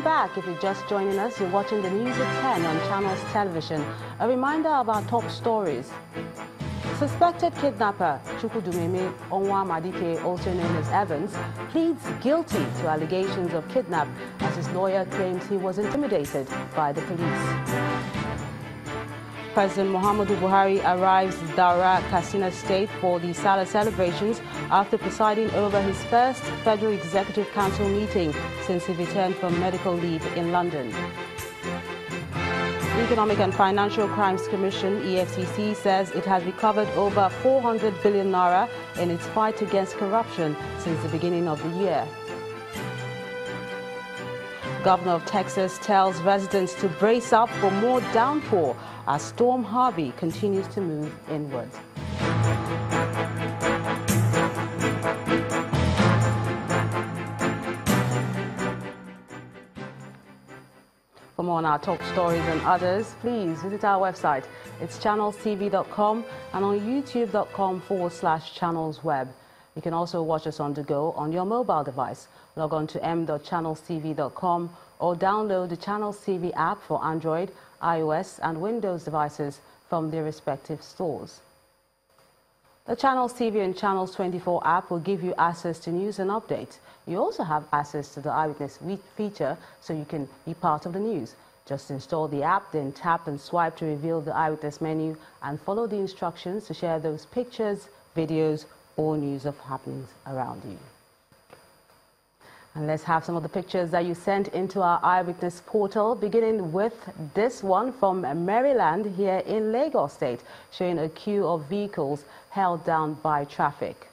Welcome back. If you're just joining us, you're watching the news at 10 on Channels Television. A reminder of our top stories. Suspected kidnapper Chukwudumeme Onwa-Madike, also known as Evans, pleads guilty to allegations of kidnap as his lawyer claims he was intimidated by the police. President Muhammadu Buhari arrives in Daura, Katsina State for the Salah celebrations after presiding over his first Federal Executive Council meeting since he returned from medical leave in London. The Economic and Financial Crimes Commission, EFCC, says it has recovered over 400 billion naira in its fight against corruption since the beginning of the year. Governor of Texas tells residents to brace up for more downpour as Storm Harvey continues to move inward. For more on our top stories and others, please visit our website. It's channelstv.com and on youtube.com/channelsweb. You can also watch us on the go on your mobile device. Log on to m.channelstv.com or download the Channels TV app for Android, iOS and Windows devices from their respective stores. The Channels TV and Channels 24 app will give you access to news and updates. You also have access to the Eyewitness feature, so you can be part of the news. Just install the app, then tap and swipe to reveal the Eyewitness menu and follow the instructions to share those pictures, videos, or news of happenings around you. And let's have some of the pictures that you sent into our Eyewitness portal, beginning with this one from Maryland here in Lagos State, showing a queue of vehicles held down by traffic.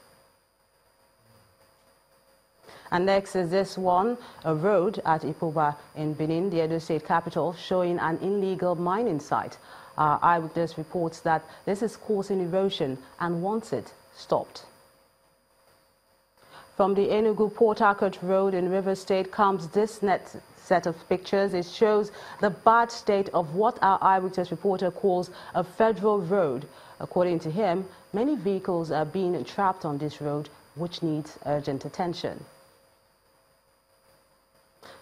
And next is this one, a road at Ipoba in Benin, the Edo State capital, showing an illegal mining site. Our Eyewitness reports that this is causing erosion and wants it stopped. From the Enugu Port Harcourt Road in River State comes this next set of pictures. It shows the bad state of what our Eyewitness reporter calls a federal road. According to him, many vehicles are being trapped on this road, which needs urgent attention.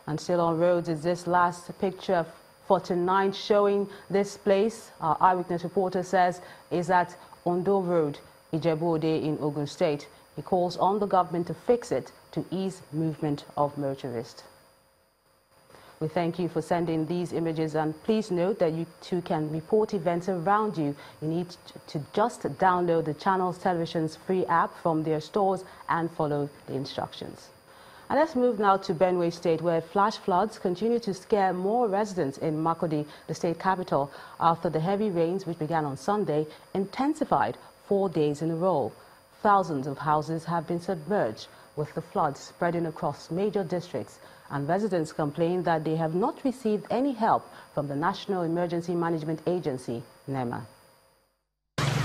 And still on roads is this last picture for tonight, showing this place. Our Eyewitness reporter says is at Ondo Road, Ijebu-Ode in Ogun State. He calls on the government to fix it to ease movement of motorists. We thank you for sending these images, and please note that you too can report events around you. You need to just download the Channels Television's free app from their stores and follow the instructions. And let's move now to Benue State, where flash floods continue to scare more residents in Makurdi, the state capital, after the heavy rains which began on Sunday intensified 4 days in a row. Thousands of houses have been submerged, with the floods spreading across major districts, and residents complain that they have not received any help from the National Emergency Management Agency, NEMA.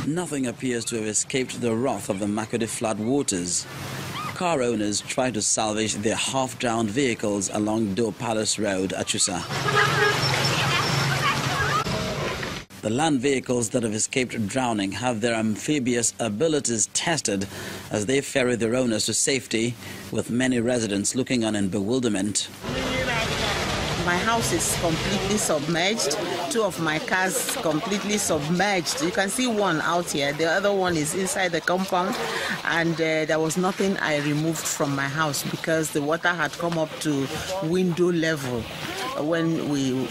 Nothing appears to have escaped the wrath of the Makurdi flood waters. Car owners try to salvage their half-drowned vehicles along Do Palace Road, Achusa. The land vehicles that have escaped drowning have their amphibious abilities tested as they ferry their owners to safety, with many residents looking on in bewilderment. My house is completely submerged. 2 of my cars completely submerged. You can see one out here. The other one is inside the compound, and there was nothing I removed from my house because the water had come up to window level when we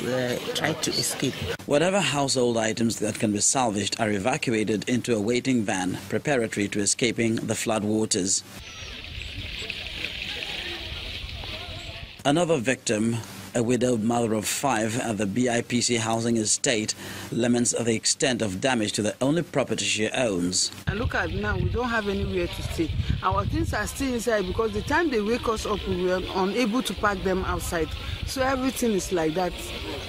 tried to escape. Whatever household items that can be salvaged are evacuated into a waiting van preparatory to escaping the flood waters. Another victim, a widowed mother of 5 at the BIPC housing estate, laments the extent of damage to the only property she owns. And look at now, we don't have anywhere to stay. Our things are still inside because the time they wake us up, we were unable to pack them outside. So everything is like that.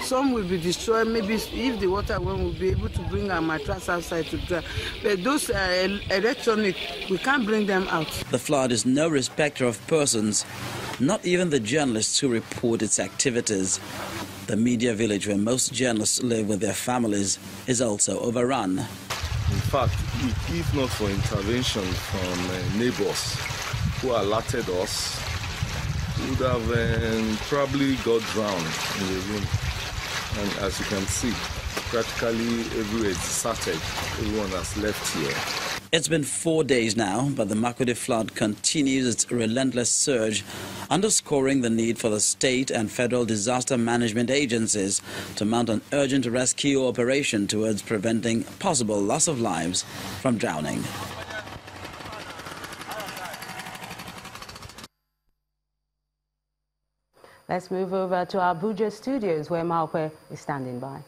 Some will be destroyed. Maybe if the water went, we'll be able to bring our mattress outside to dry. But those electronic, we can't bring them out. The flood is no respecter of persons. Not even the journalists who report its activities. The media village where most journalists live with their families is also overrun. In fact, if not for intervention from neighbors who alerted us, would have probably got drowned in the room. And as you can see, practically everywhere is deserted. Everyone has left here. It's been 4 days now, but the Makurdi flood continues its relentless surge, underscoring the need for the state and federal disaster management agencies to mount an urgent rescue operation towards preventing possible loss of lives from drowning. Let's move over to our Abuja studios where Maokwe is standing by.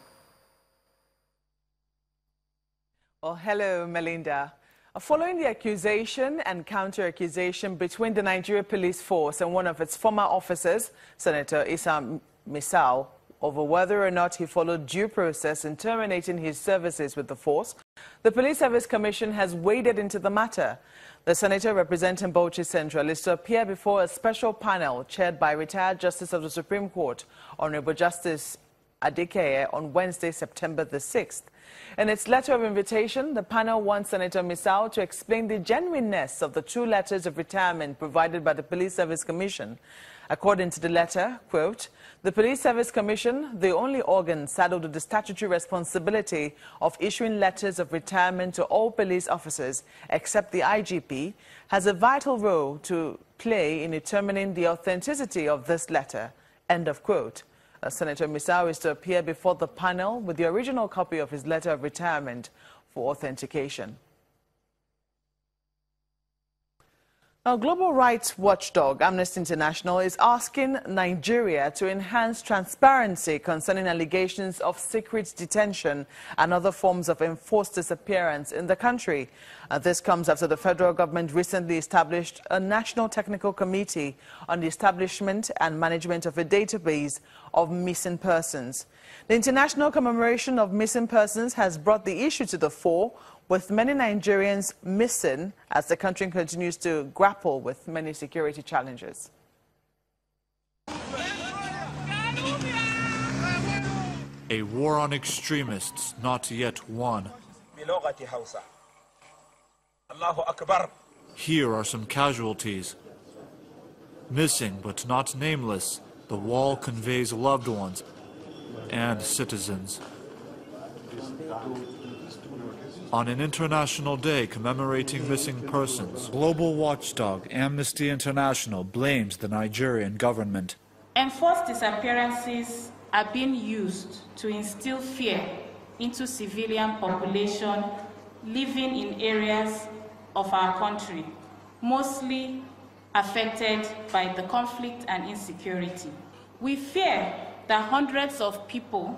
Well, hello, Melinda. Following the accusation and counter-accusation between the Nigeria Police Force and one of its former officers, Senator Issa Misau, over whether or not he followed due process in terminating his services with the force, the Police Service Commission has waded into the matter. The senator representing Bauchi Central is to appear before a special panel chaired by retired Justice of the Supreme Court, Honorable Justice Adekeye, on Wednesday, September the 6th. In its letter of invitation, the panel wants Senator Misau to explain the genuineness of the 2 letters of retirement provided by the Police Service Commission. According to the letter, quote, the Police Service Commission, the only organ saddled with the statutory responsibility of issuing letters of retirement to all police officers except the IGP, has a vital role to play in determining the authenticity of this letter, end of quote. Senator Misau is to appear before the panel with the original copy of his letter of retirement for authentication. Now, global rights watchdog Amnesty International is asking Nigeria to enhance transparency concerning allegations of secret detention and other forms of enforced disappearance in the country. This comes after the federal government recently established a National Technical Committee on the establishment and management of a database of missing persons. The International Commemoration of Missing Persons has brought the issue to the fore, with many Nigerians missing as the country continues to grapple with many security challenges. A war on extremists not yet won. Here are some casualties. Missing but not nameless, the wall conveys loved ones and citizens. On an international day commemorating missing persons, global watchdog Amnesty International blames the Nigerian government. Enforced disappearances are being used to instill fear into civilian population living in areas of our country, mostly affected by the conflict and insecurity. We fear that hundreds of people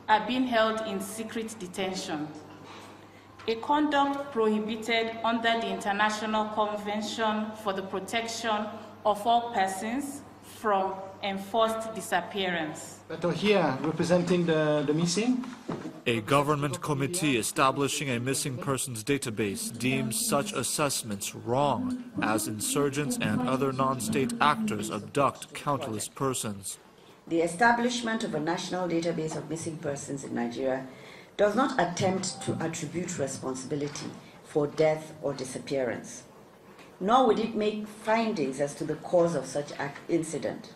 are being held in secret detention, a conduct prohibited under the International Convention for the Protection of All Persons from Enforced Disappearance. But here, representing the missing. A government committee establishing a missing persons database deems such assessments wrong, as insurgents and other non-state actors abduct countless persons. The establishment of a national database of missing persons in Nigeria does not attempt to attribute responsibility for death or disappearance, nor would it make findings as to the cause of such incident.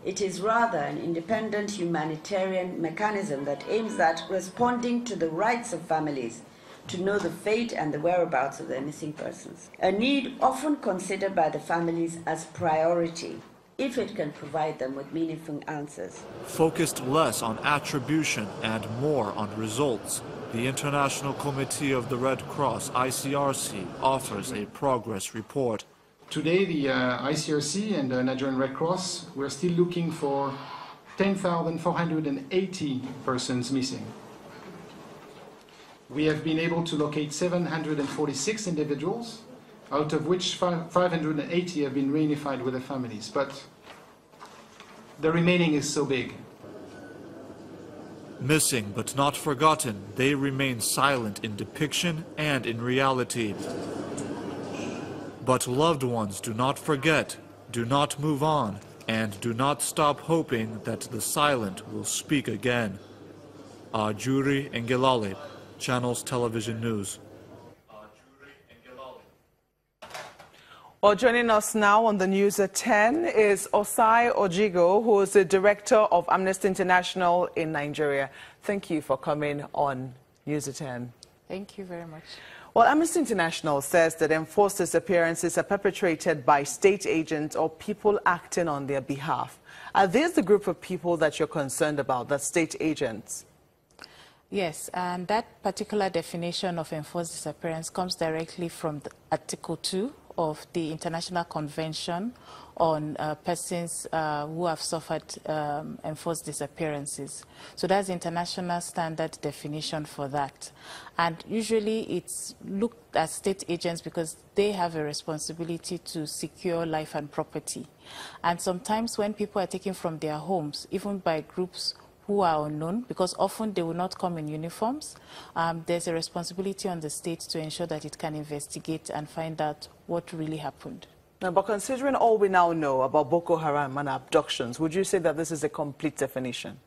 It is rather an independent humanitarian mechanism that aims at responding to the rights of families to know the fate and the whereabouts of their missing persons, a need often considered by the families as priority if it can provide them with meaningful answers. Focused less on attribution and more on results, the International Committee of the Red Cross, ICRC, offers a progress report. Today, the ICRC and the Nigerian Red Cross, we're still looking for 10,480 persons missing. We have been able to locate 746 individuals, out of which 580 have been reunified with their families, but the remaining is so big. Missing but not forgotten, they remain silent in depiction and in reality. But loved ones do not forget, do not move on, and do not stop hoping that the silent will speak again. Ajuri Ngelale, Channels Television News. Well, joining us now on the News at 10 is Osai Ojigo, who is the director of Amnesty International in Nigeria. Thank you for coming on News at 10. Thank you very much. Well, Amnesty International says that enforced disappearances are perpetrated by state agents or people acting on their behalf. Are these the group of people that you're concerned about, the state agents? Yes, and that particular definition of enforced disappearance comes directly from Article 2 of the International Convention on persons who have suffered enforced disappearances. So that's the international standard definition for that. And usually it's looked at state agents because they have a responsibility to secure life and property. And sometimes when people are taken from their homes, even by groups who are unknown, because often they will not come in uniforms, there's a responsibility on the state to ensure that it can investigate and find out what really happened. Now, but considering all we now know about Boko Haram and abductions, would you say that this is a complete definition?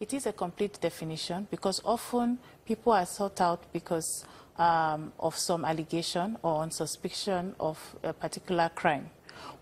It is a complete definition because often people are sought out because of some allegation or on suspicion of a particular crime.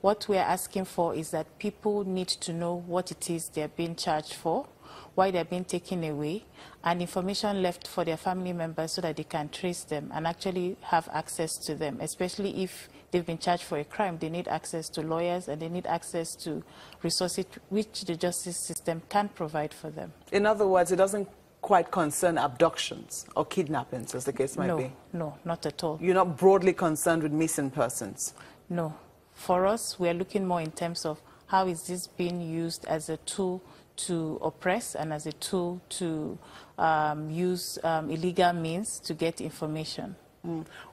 What we're asking for is that people need to know what it is they're being charged for, why they're being taken away, and information left for their family members so that they can trace them and actually have access to them, especially if they've been charged for a crime. They need access to lawyers and they need access to resources which the justice system can provide for them. In other words, it doesn't quite concern abductions or kidnappings, as the case might be? No, not at all. You're not broadly concerned with missing persons? No. For us, we are looking more in terms of how is this being used as a tool to oppress and as a tool to use illegal means to get information.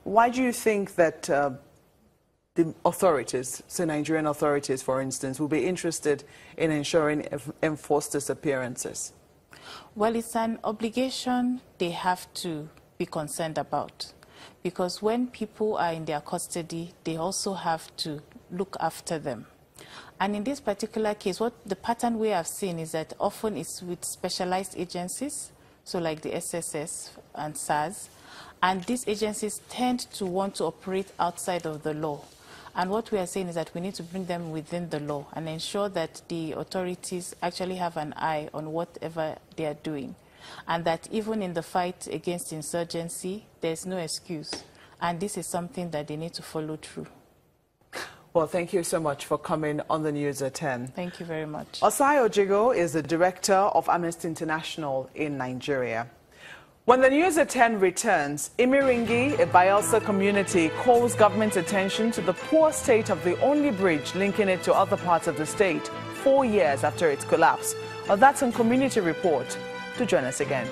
Why do you think that the authorities, say Nigerian authorities, for instance, will be interested in ensuring enforced disappearances? Well, it's an obligation they have to be concerned about. Because when people are in their custody, they also have to look after them. And in this particular case, what the pattern we have seen is that often it's with specialized agencies, so like the SSS and SARS, and these agencies tend to want to operate outside of the law. And what we are saying is that we need to bring them within the law and ensure that the authorities actually have an eye on whatever they are doing. And that even in the fight against insurgency, there's no excuse. And this is something that they need to follow through. Well, thank you so much for coming on the News at 10. Thank you very much. Osai Ojigo is the director of Amnesty International in Nigeria. When the News at 10 returns, Imiringi, a Bayelsa community, calls government attention to the poor state of the only bridge linking it to other parts of the state 4 years after its collapse. Well, that's on Community Report. Do join us again.